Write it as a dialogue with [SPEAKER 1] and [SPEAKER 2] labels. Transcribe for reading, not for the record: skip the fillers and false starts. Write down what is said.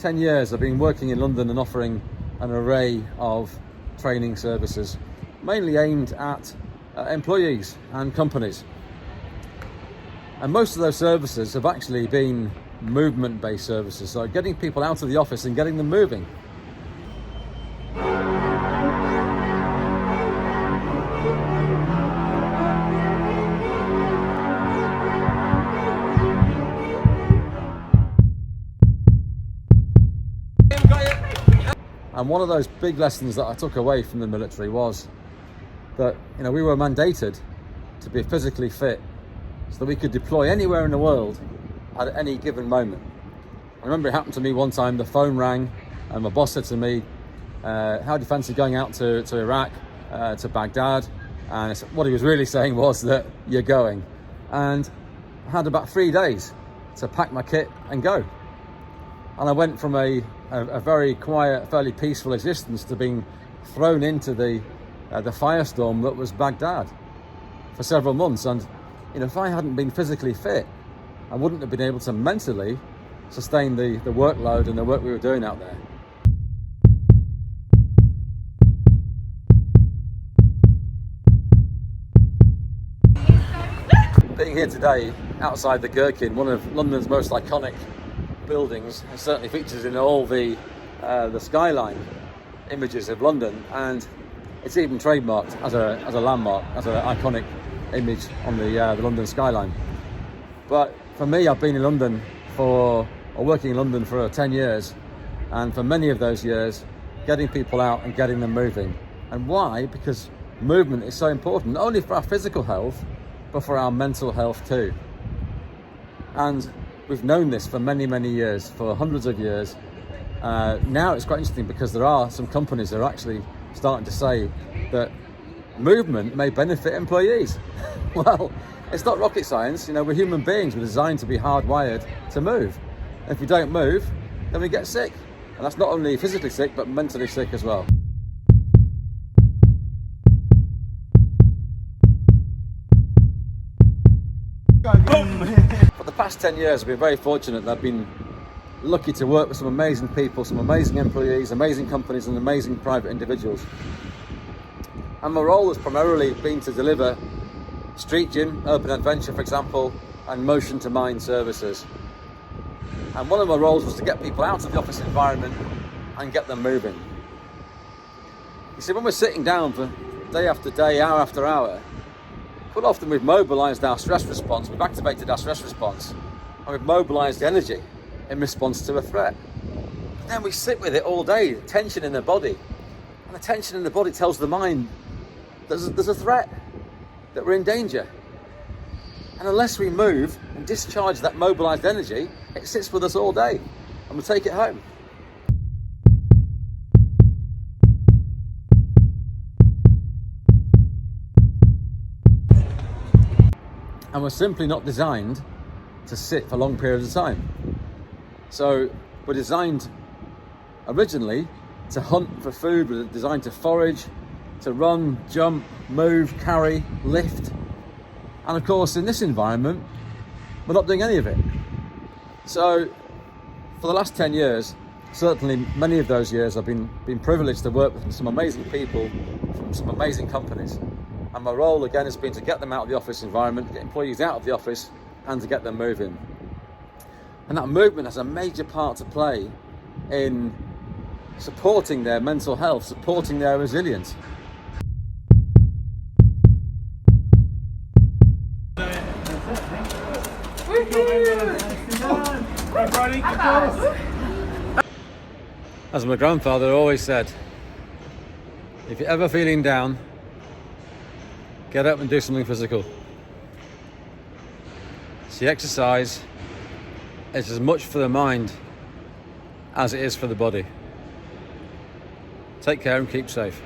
[SPEAKER 1] 10 years I've been working in London and offering an array of training services, mainly aimed at employees and companies. And most of those services have actually been movement-based services, so getting people out of the office and getting them moving. And one of those big lessons that I took away from the military was that, we were mandated to be physically fit so that we could deploy anywhere in the world at any given moment. I remember it happened to me one time. The phone rang and my boss said to me, how do you fancy going out to Iraq, to Baghdad? And what he was really saying was that you're going. And I had about 3 days to pack my kit and go. And I went from a very quiet, fairly peaceful existence to being thrown into the firestorm that was Baghdad for several months. And if I hadn't been physically fit, I wouldn't have been able to mentally sustain the workload and the work we were doing out there. Being here today outside the Gherkin, one of London's most iconic buildings, and certainly features in all the skyline images of London, and it's even trademarked as a landmark, as an iconic image on the London skyline. But for me, I've been in London working in London for 10 years, and for many of those years, getting people out and getting them moving. And why? Because movement is so important, not only for our physical health, but for our mental health too. And we've known this for many, many years, for hundreds of years. Now it's quite interesting because there are some companies that are actually starting to say that movement may benefit employees. Well, it's not rocket science. We're human beings. We're designed to be hardwired to move. And if we don't move, then we get sick. And that's not only physically sick, but mentally sick as well. For the past 10 years, I've been very fortunate that I've been lucky to work with some amazing people, some amazing employees, amazing companies, and amazing private individuals. And my role has primarily been to deliver street gym, urban adventure, for example, and motion to mind services. And one of my roles was to get people out of the office environment and get them moving. You see, when we're sitting down for day after day, hour after hour, quite often we've mobilised our stress response, we've activated our stress response, and we've mobilised energy in response to a threat. But then we sit with it all day, tension in the body. And the tension in the body tells the mind there's a threat, that we're in danger. And unless we move and discharge that mobilised energy, it sits with us all day, and we take it home. And we're simply not designed to sit for long periods of time. So we're designed originally to hunt for food, we're designed to forage, to run, jump, move, carry, lift. And of course, in this environment, we're not doing any of it. So for the last 10 years, certainly many of those years, I've been privileged to work with some amazing people from some amazing companies. And my role, again, has been to get them out of the office environment, get employees out of the office, and to get them moving. And that movement has a major part to play in supporting their mental health, supporting their resilience. As my grandfather always said, if you're ever feeling down, get up and do something physical. See, exercise is as much for the mind as it is for the body. Take care and keep safe.